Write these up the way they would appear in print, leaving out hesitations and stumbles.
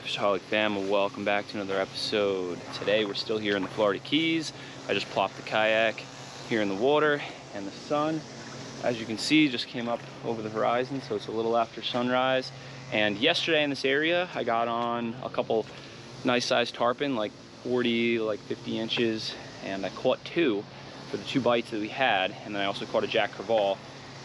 Fishaholic fam, and welcome back to another episode. Today we're still here in the Florida Keys. I just plopped the kayak here in the water, and the sun, as you can see, just came up over the horizon, so it's a little after sunrise. And yesterday in this area I got on a couple nice sized tarpon, like 40, like 50 inches, and I caught two for the two bites that we had, and then I also caught a Jack Crevalle.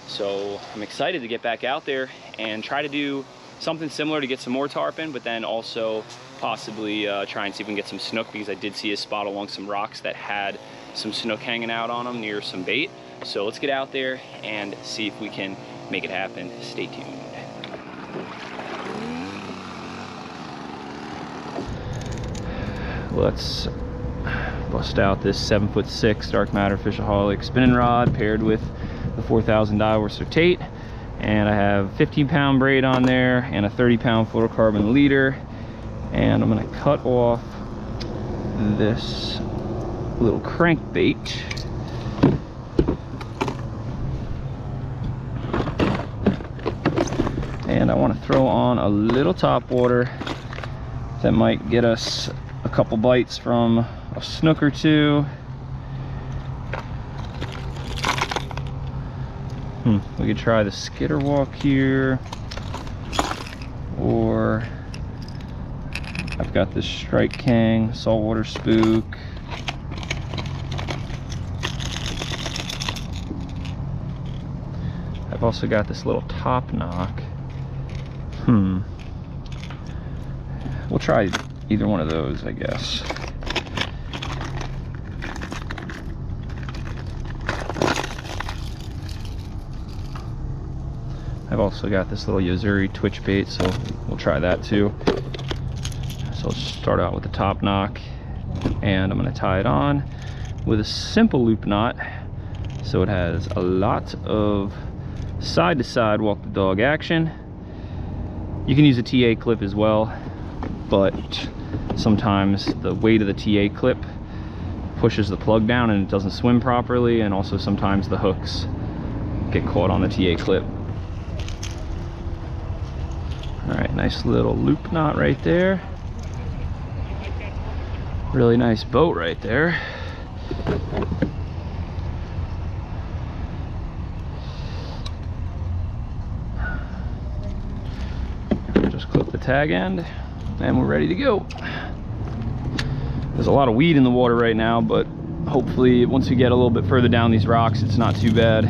So I'm excited to get back out there and try to do something similar to get some more tarpon, but then also possibly try and see if we can get some snook, because I did see a spot along some rocks that had some snook hanging out on them near some bait. So let's get out there and see if we can make it happen. Stay tuned. Let's bust out this 7'6" dark matter Fishaholic spinning rod paired with the 4,000 Daiwa certate. And I have 15-pound braid on there and a 30-pound fluorocarbon leader. And I'm gonna cut off this little crankbait. And I want to throw on a little topwater that might get us a couple bites from a snook or two. We could try the skitter walk here, or I've got this Strike King saltwater spook. I've also got this little topknock. We'll try either one of those, I guess. I've also got this little yozuri twitch bait, so we'll try that too. So let's start out with the topknock, and I'm going to tie it on with a simple loop knot, so it has a lot of side-to-side walk the dog action. You can use a TA clip as well, but sometimes the weight of the TA clip pushes the plug down and it doesn't swim properly, and also sometimes the hooks get caught on the TA clip. Alright, nice little loop knot right there. Really nice boat right there. Just clip the tag end and we're ready to go. There's a lot of weed in the water right now, but hopefully once we get a little bit further down these rocks, it's not too bad.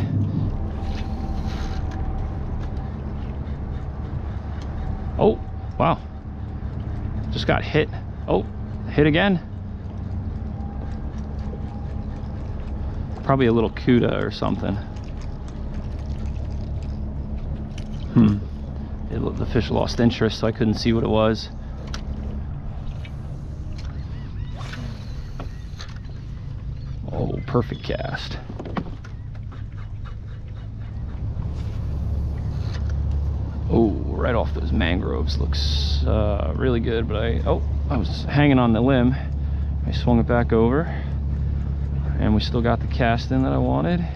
Oh, wow. Just got hit. Oh, hit again. Probably a little cuda or something. The fish lost interest, so I couldn't see what it was. Oh, perfect cast. Oh, right off those mangroves. Looks really good, but I was hanging on the limb. I swung it back over, and we still got the cast in that I wanted.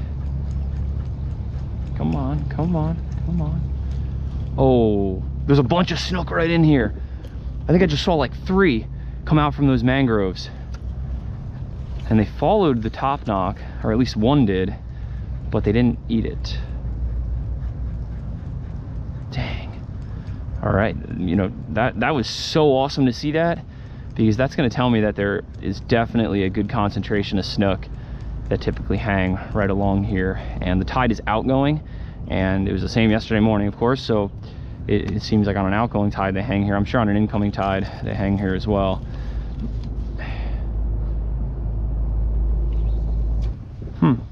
Come on, come on, come on. Oh, there's a bunch of snook right in here. I think I just saw like 3 come out from those mangroves. And they followed the topknock, or at least one did, but they didn't eat it. All right, you know, that was so awesome to see that, because that's going to tell me that there is definitely a good concentration of snook that typically hang right along here. And the tide is outgoing, and it was the same yesterday morning, of course, so it seems like on an outgoing tide they hang here. I'm sure on an incoming tide they hang here as well.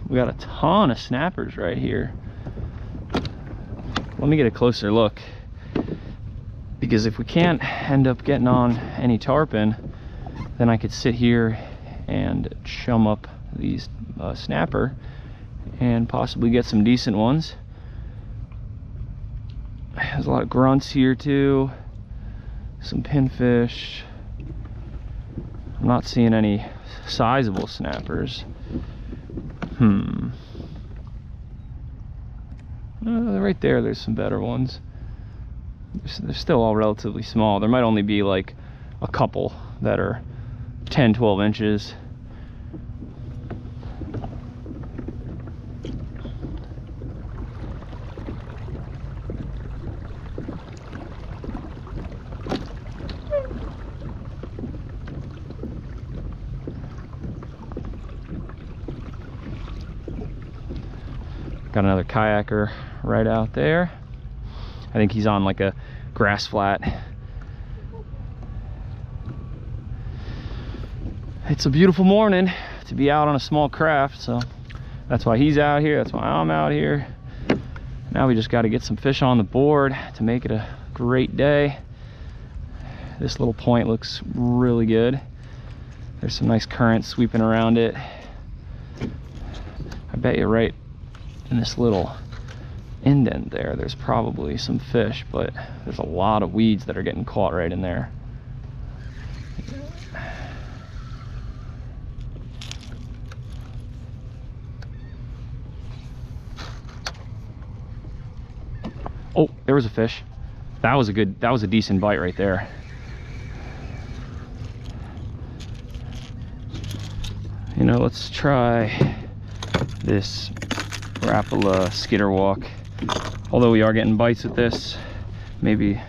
We got a ton of snappers right here. Let me get a closer look, because if we can't end up getting on any tarpon, then I could sit here and chum up these snapper and possibly get some decent ones. There's a lot of grunts here too, some pinfish. I'm not seeing any sizable snappers. Right there, there's some better ones. they're still all relatively small. There might only be like a couple that are 10-12 inches. Got another kayaker right out there. I think he's on like a grass flat. It's a beautiful morning to be out on a small craft, so that's why he's out here, that's why I'm out here. Now we just got to get some fish on the board to make it a great day. This little point looks really good. There's some nice current sweeping around it. I bet you're right. In this little indent there's probably some fish, but there's a lot of weeds that are getting caught right in there. Oh, there was a fish. That was a decent bite right there. You know, let's try this rapala skitter walk. Although we are getting bites with this, maybe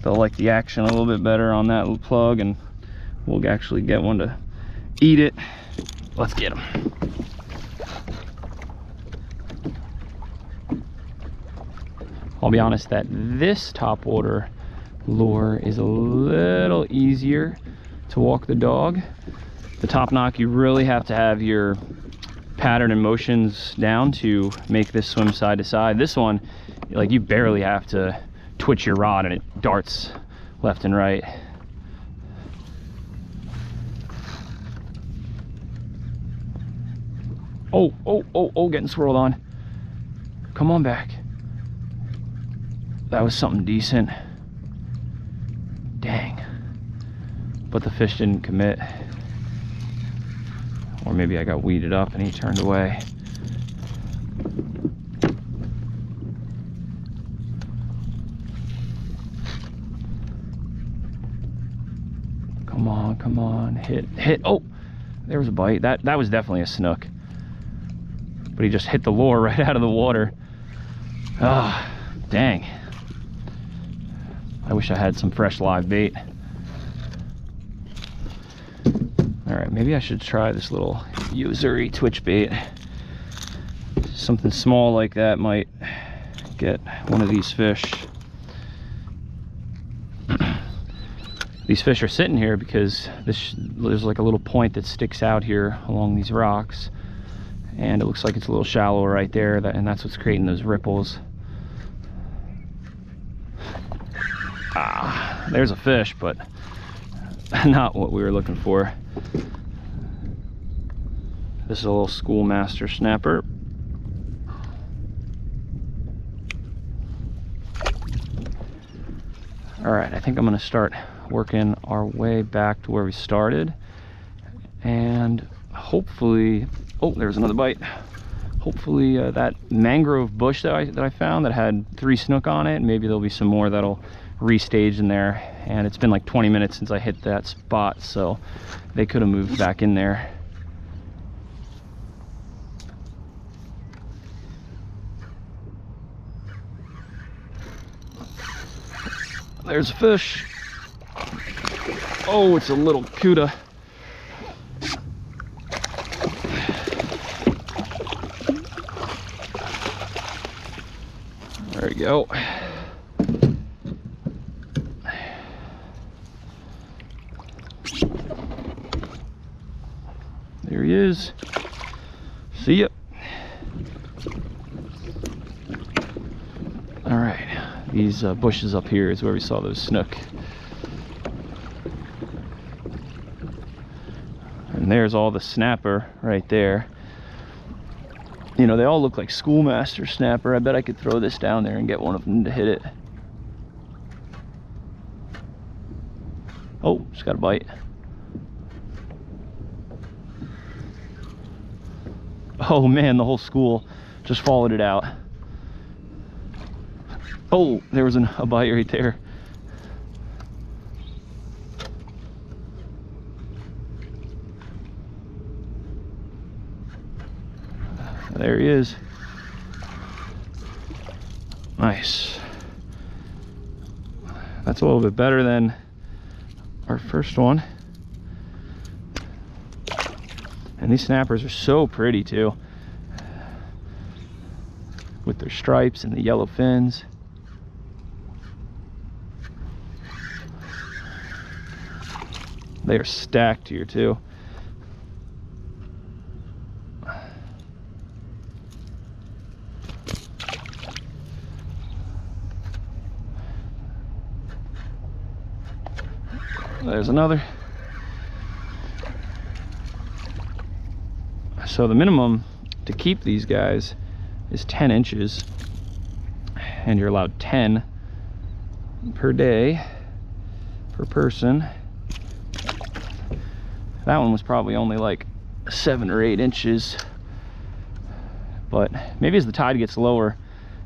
they'll like the action a little bit better on that little plug, and we'll actually get one to eat it. Let's get them. I'll be honest that this topwater lure is a little easier to walk the dog. The topknock, you really have to have your pattern and motions down to make this swim side to side. This one, like, you barely have to twitch your rod and it darts left and right. Oh, getting swirled on. Come on back. That was something decent. Dang. But the fish didn't commit. Or maybe I got weeded up and he turned away. Come on, hit. Oh, there was a bite. That was definitely a snook. But he just hit the lure right out of the water. Ah, dang. I wish I had some fresh live bait. All right, maybe I should try this little yozuri twitch bait. Something small like that might get one of these fish. These fish are sitting here because there's like a little point that sticks out here along these rocks, and it looks like it's a little shallow right there, and that's what's creating those ripples. Ah, there's a fish, but not what we were looking for. This is a little Schoolmaster Snapper. All right, I think I'm gonna start working our way back to where we started, and hopefully, oh, there's another bite. Hopefully that mangrove bush that I found that had 3 snook on it, maybe there'll be some more that'll restage in there. And it's been like 20 minutes since I hit that spot, so they could have moved back in there. There's a fish. Oh, it's a little cuda. There we go. There he is. See ya. All right, these bushes up here is where we saw those snook. And there's all the snapper right there. You know, they all look like Schoolmaster Snapper. I bet I could throw this down there and get one of them to hit it. Oh, just got a bite. Oh man, the whole school just followed it out. Oh, there was a bite right there. There he is. Nice. That's a little bit better than our first one. And these snappers are so pretty too, with their stripes and the yellow fins. They are stacked here too. There's another. So the minimum to keep these guys is 10 inches, and you're allowed 10 per day per person. That one was probably only like 7 or 8 inches, but maybe as the tide gets lower,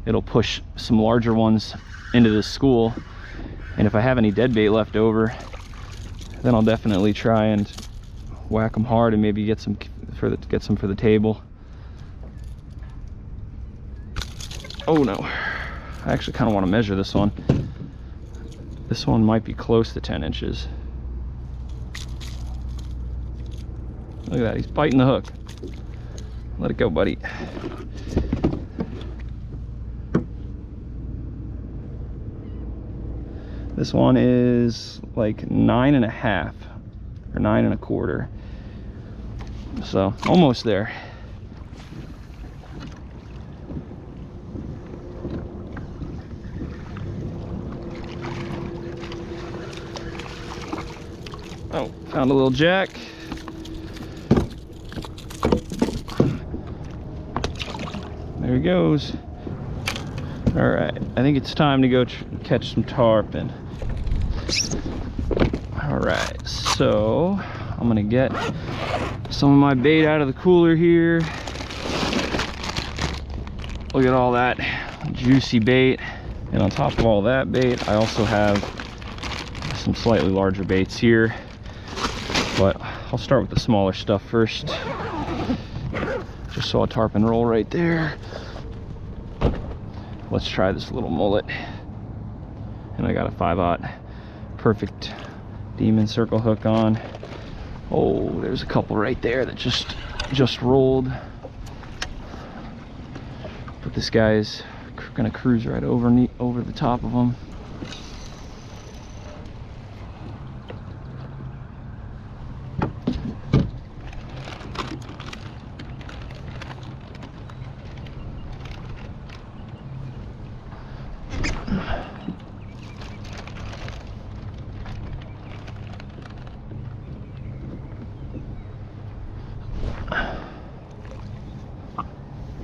it'll push some larger ones into this school. And if I have any dead bait left over, then I'll definitely try and whack them hard and maybe get some for the table. Oh no, I actually kind of want to measure this one. This one might be close to 10 inches. Look at that, he's biting the hook. Let it go, buddy. This one is like 9.5 or 9.25. So almost there. Oh, found a little jack. There he goes. All right, I think it's time to go catch some tarpon. All right, so I'm gonna get some of my bait out of the cooler here. Look at all that juicy bait. And on top of all that bait, I also have some slightly larger baits here. But I'll start with the smaller stuff first. Just saw a tarpon roll right there. Let's try this little mullet. And I got a 5/0 perfect demon circle hook on. Oh, there's a couple right there that just rolled. But this guy's gonna cruise right over the top of them.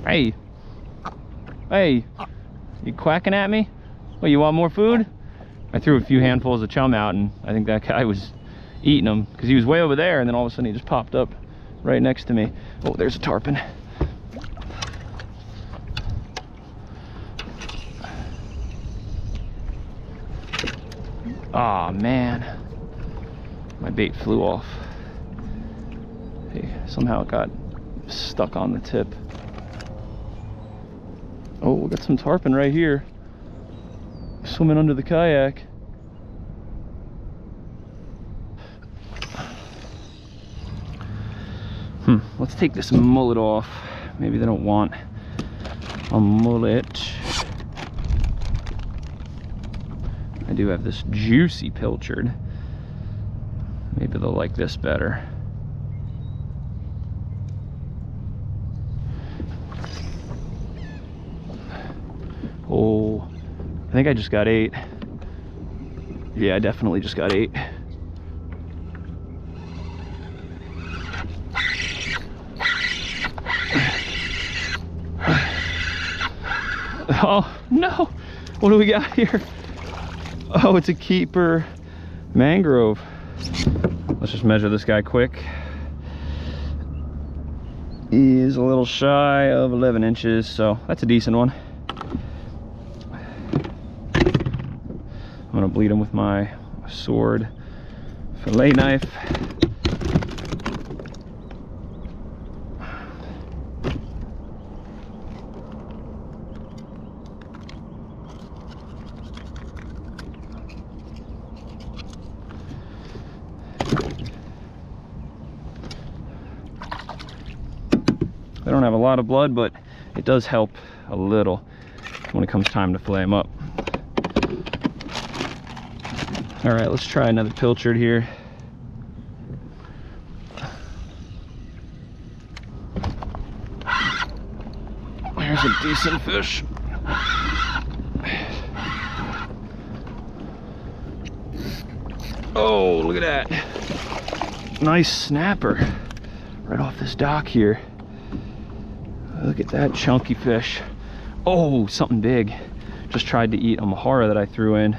Hey, hey, you quacking at me? Well, you want more food? I threw a few handfuls of chum out, and I think that guy was eating them because he was way over there, and then all of a sudden he just popped up right next to me. Oh, there's a tarpon. Aw, man, my bait flew off. Hey, somehow it got stuck on the tip. Oh, we got some tarpon right here, swimming under the kayak. Let's take this mullet off. Maybe they don't want a mullet. I do have this juicy pilchard. Maybe they'll like this better. Oh, I think I just got 8. Yeah, I definitely just got 8. Oh no, what do we got here? Oh, it's a keeper mangrove. Let's just measure this guy quick. He is a little shy of 11 inches, so that's a decent one. bleed them with my sword fillet knife. They don't have a lot of blood, but it does help a little when it comes time to fillet them up. All right, let's try another pilchard here. Here's a decent fish. Oh, look at that. Nice snapper right off this dock here. Look at that chunky fish. Oh, something big. Just tried to eat a mahara that I threw in.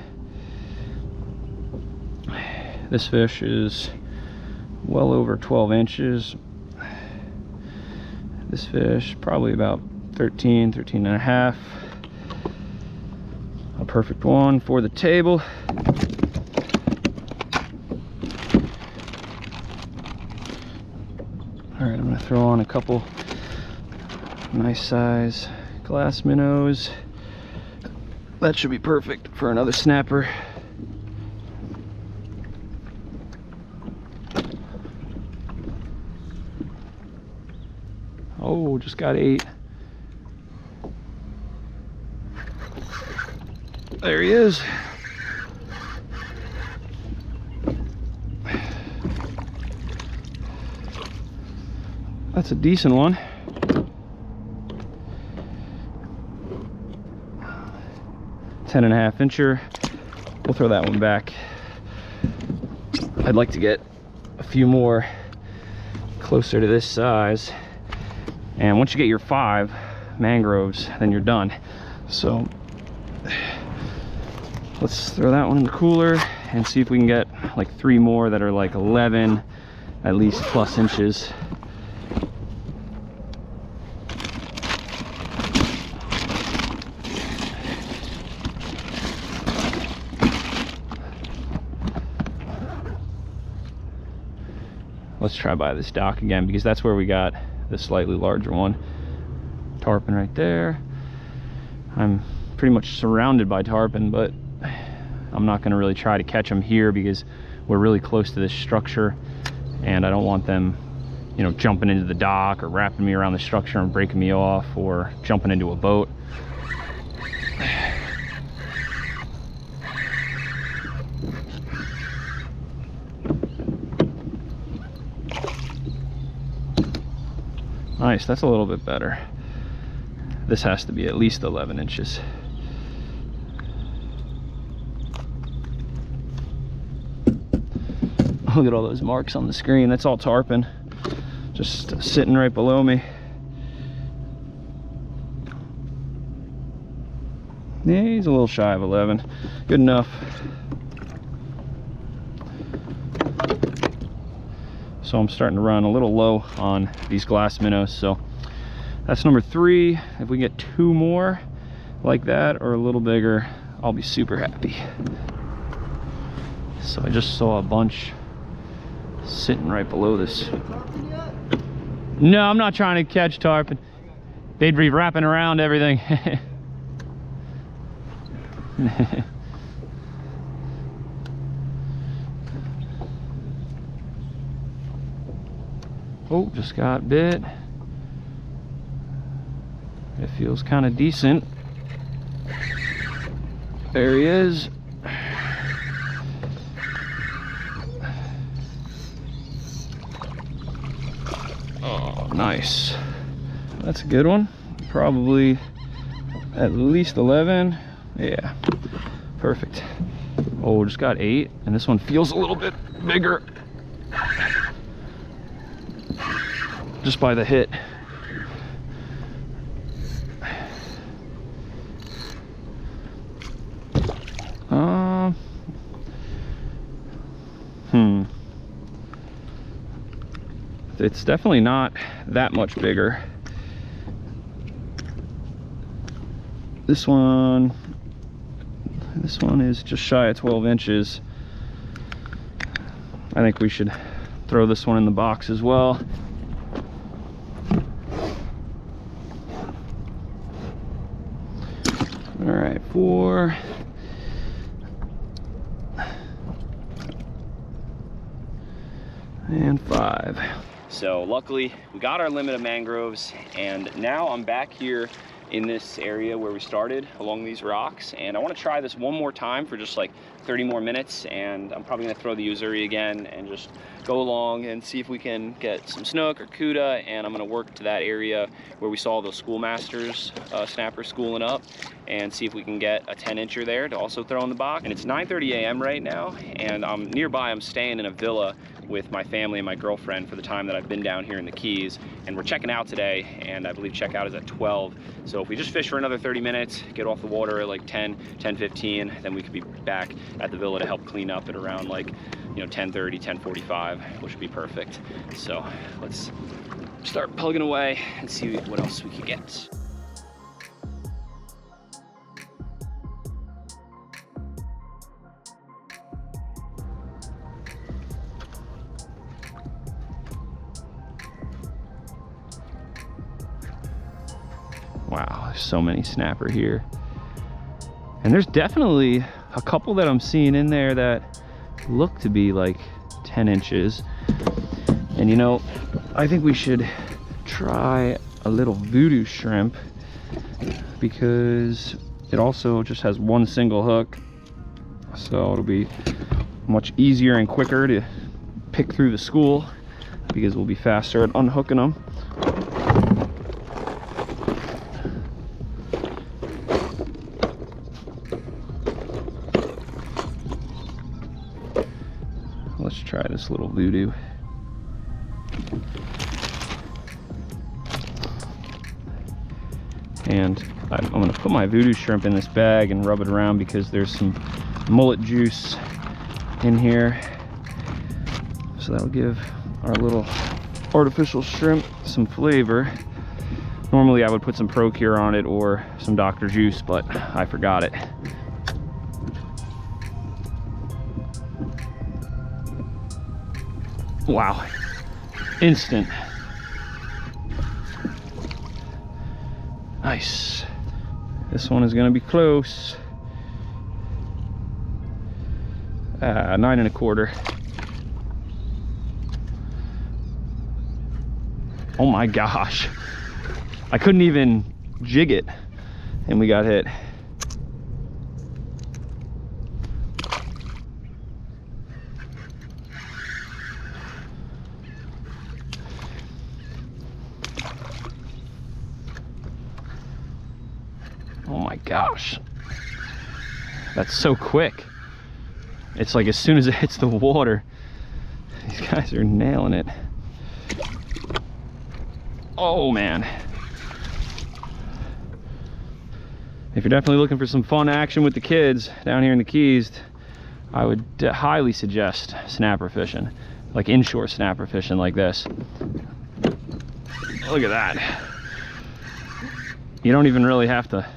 This fish is well over 12 inches. This fish probably about 13 and a half. A perfect one for the table. All right, I'm gonna throw on a couple nice size glass minnows. That should be perfect for another snapper. Oh, just got 8. There he is. That's a decent one. Ten and a half incher. We'll throw that one back. I'd like to get a few more closer to this size. And once you get your 5 mangroves, then you're done. So let's throw that one in the cooler and see if we can get like 3 more that are like 11 at least plus inches. Let's try by this dock again, because that's where we got the slightly larger one. Tarpon right there. I'm pretty much surrounded by tarpon, but I'm not going to really try to catch them here because we're really close to this structure and I don't want them, you know, jumping into the dock or wrapping me around the structure and breaking me off, or jumping into a boat. Nice, that's a little bit better. This has to be at least 11 inches. Look at all those marks on the screen. That's all tarpon, just sitting right below me. Yeah, he's a little shy of 11. Good enough. So I'm starting to run a little low on these glass minnows. So that's number 3. If we get 2 more like that or a little bigger, I'll be super happy. So I just saw a bunch sitting right below this. No, I'm not trying to catch tarpon. They'd be wrapping around everything. Oh, just got bit. It feels kind of decent. There he is. Oh, nice. That's a good one. Probably at least 11. Yeah, perfect. Oh, just got 8, and this one feels a little bit bigger. Just by the hit. It's definitely not that much bigger. This one This one is just shy of 12 inches. I think we should throw this one in the box as well. All right, 4. And 5. So luckily we got our limit of mangroves, and now I'm back here in this area where we started along these rocks, and I want to try this one more time for just like 30 more minutes, and I'm probably going to throw the yozuri again and just go along and see if we can get some snook or cuda. And I'm going to work to that area where we saw those Schoolmasters Snapper schooling up, and see if we can get a 10-incher there to also throw in the box. And it's 9:30 a.m. right now, and I'm nearby. I'm staying in a villa with my family and my girlfriend for the time that I've been down here in the Keys, and we're checking out today, and I believe checkout is at 12. So if we just fish for another 30 minutes, get off the water at like 10:15, then we could be back at the villa to help clean up at around like, you know, 10:30, 10:45, which would be perfect. So let's start plugging away and see what else we can get. Wow, there's so many snapper here. And there's definitely a couple that I'm seeing in there that look to be like 10 inches. And you know, I think we should try a little vudu shrimp, because it also just has one single hook. So it'll be much easier and quicker to pick through the school, because we'll be faster at unhooking them. Let's try this little vudu. And I'm going to put my vudu shrimp in this bag and rub it around, because there's some mullet juice in here. So that'll give our little artificial shrimp some flavor. Normally I would put some Procure on it or some Dr. Juice, but I forgot it. Wow, instant. Nice. This one is gonna be close. 9 1/4. Oh my gosh. I couldn't even jig it, and we got hit. Oh my gosh, that's so quick. It's like as soon as it hits the water, these guys are nailing it. Oh man. If you're definitely looking for some fun action with the kids down here in the Keys, I would highly suggest snapper fishing, like inshore snapper fishing like this. Look at that. You don't even really have to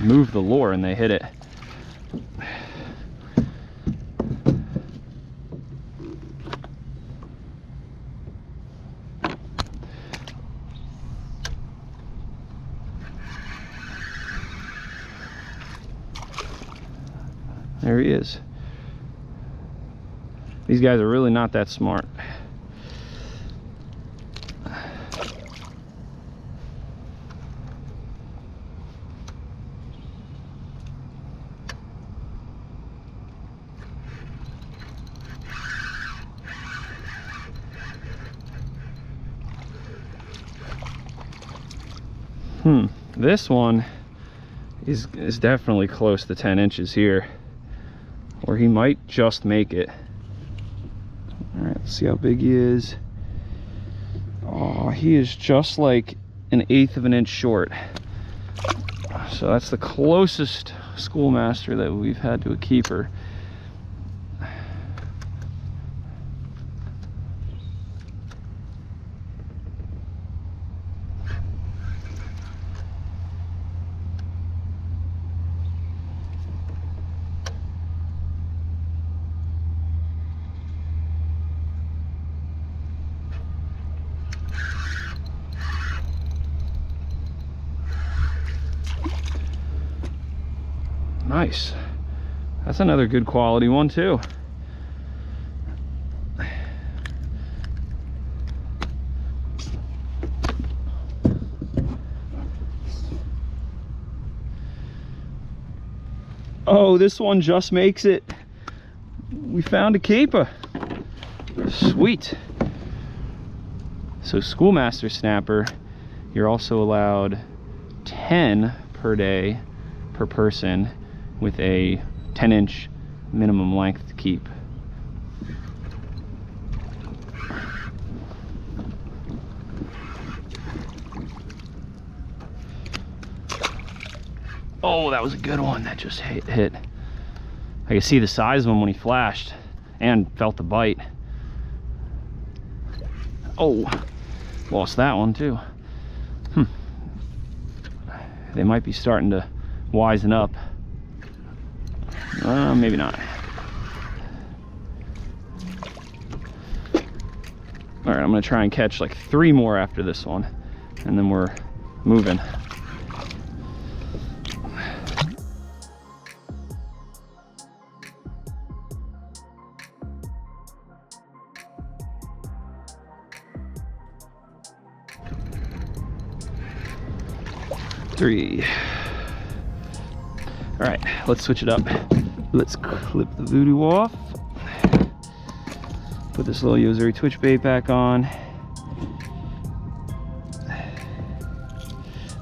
move the lure and they hit it. There he is. These guys are really not that smart. This one is definitely close to 10 inches here, or he might just make it. All right, let's see how big he is. Oh, he is just like 1/8 of an inch short. So that's the closest Schoolmaster that we've had to a keeper. Nice. That's another good quality one too. Oh, this one just makes it. We found a keeper. Sweet. So Schoolmaster Snapper, you're also allowed 10 per day per person with a 10-inch minimum length to keep. Oh, that was a good one. That just hit. I could see the size of him when he flashed and felt the bite. Oh, lost that one too. They might be starting to wisen up. Maybe not. All right, I'm gonna try and catch like 3 more after this one, and then we're moving. Three. All right, let's switch it up. Let's clip the vudu off. Put this little yozuri twitch bait back on.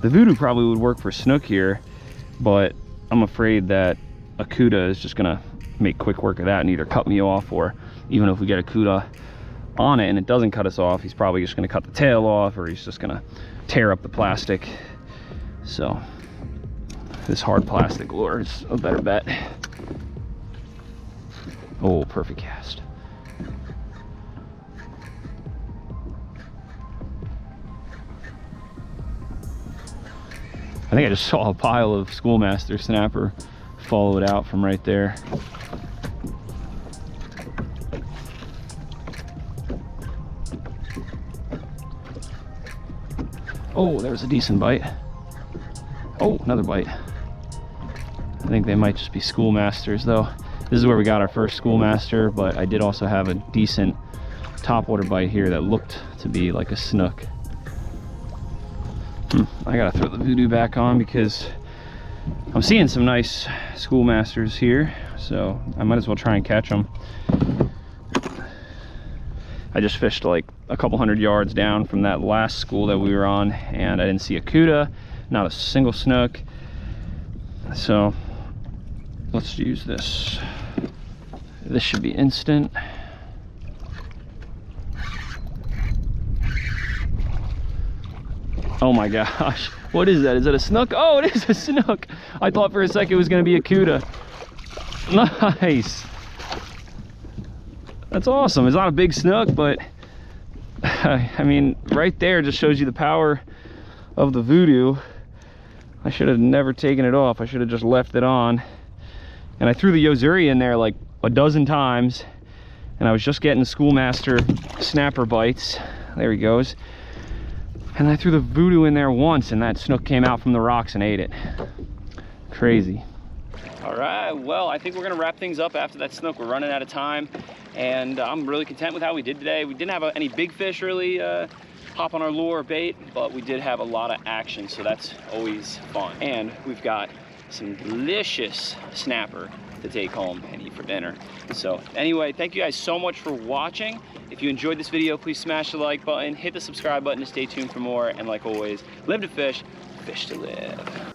The vudu probably would work for snook here, but I'm afraid that a cuda is just gonna make quick work of that and either cut me off, or even if we get a cuda on it and it doesn't cut us off, he's probably just gonna cut the tail off, or he's just gonna tear up the plastic. So this hard plastic lure is a better bet. Oh, perfect cast. I think I just saw a pile of Schoolmaster Snapper follow it out from right there. Oh, there's a decent bite. Oh, another bite. I think they might just be Schoolmasters though. This is where we got our first Schoolmaster, but I did also have a decent topwater bite here that looked to be like a snook. I gotta throw the vudu back on because I'm seeing some nice Schoolmasters here, so I might as well try and catch them. I just fished like a couple 100 yards down from that last school that we were on, and I didn't see a cuda, not a single snook. So let's use this. This should be instant. Oh my gosh, what is that? Is that a snook? Oh, it is a snook. I thought for a second it was gonna be a cuda. Nice. That's awesome. It's not a big snook, but I mean, right there just shows you the power of the vudu. I should have never taken it off. I should have just left it on. And I threw the yozuri in there like a dozen times, and I was just getting Schoolmaster Snapper bites. There he goes. And I threw the vudu in there once, and that snook came out from the rocks and ate it. Crazy. All right, well, I think we're gonna wrap things up after that snook. We're running out of time, and I'm really content with how we did today. We didn't have any big fish really hop on our lure or bait, but we did have a lot of action, so that's always fun. And we've got some delicious snapper to take home and eat for dinner. So anyway, thank you guys so much for watching. If you enjoyed this video, please smash the like button, hit the subscribe button to stay tuned for more, and like always, live to fish, fish to live.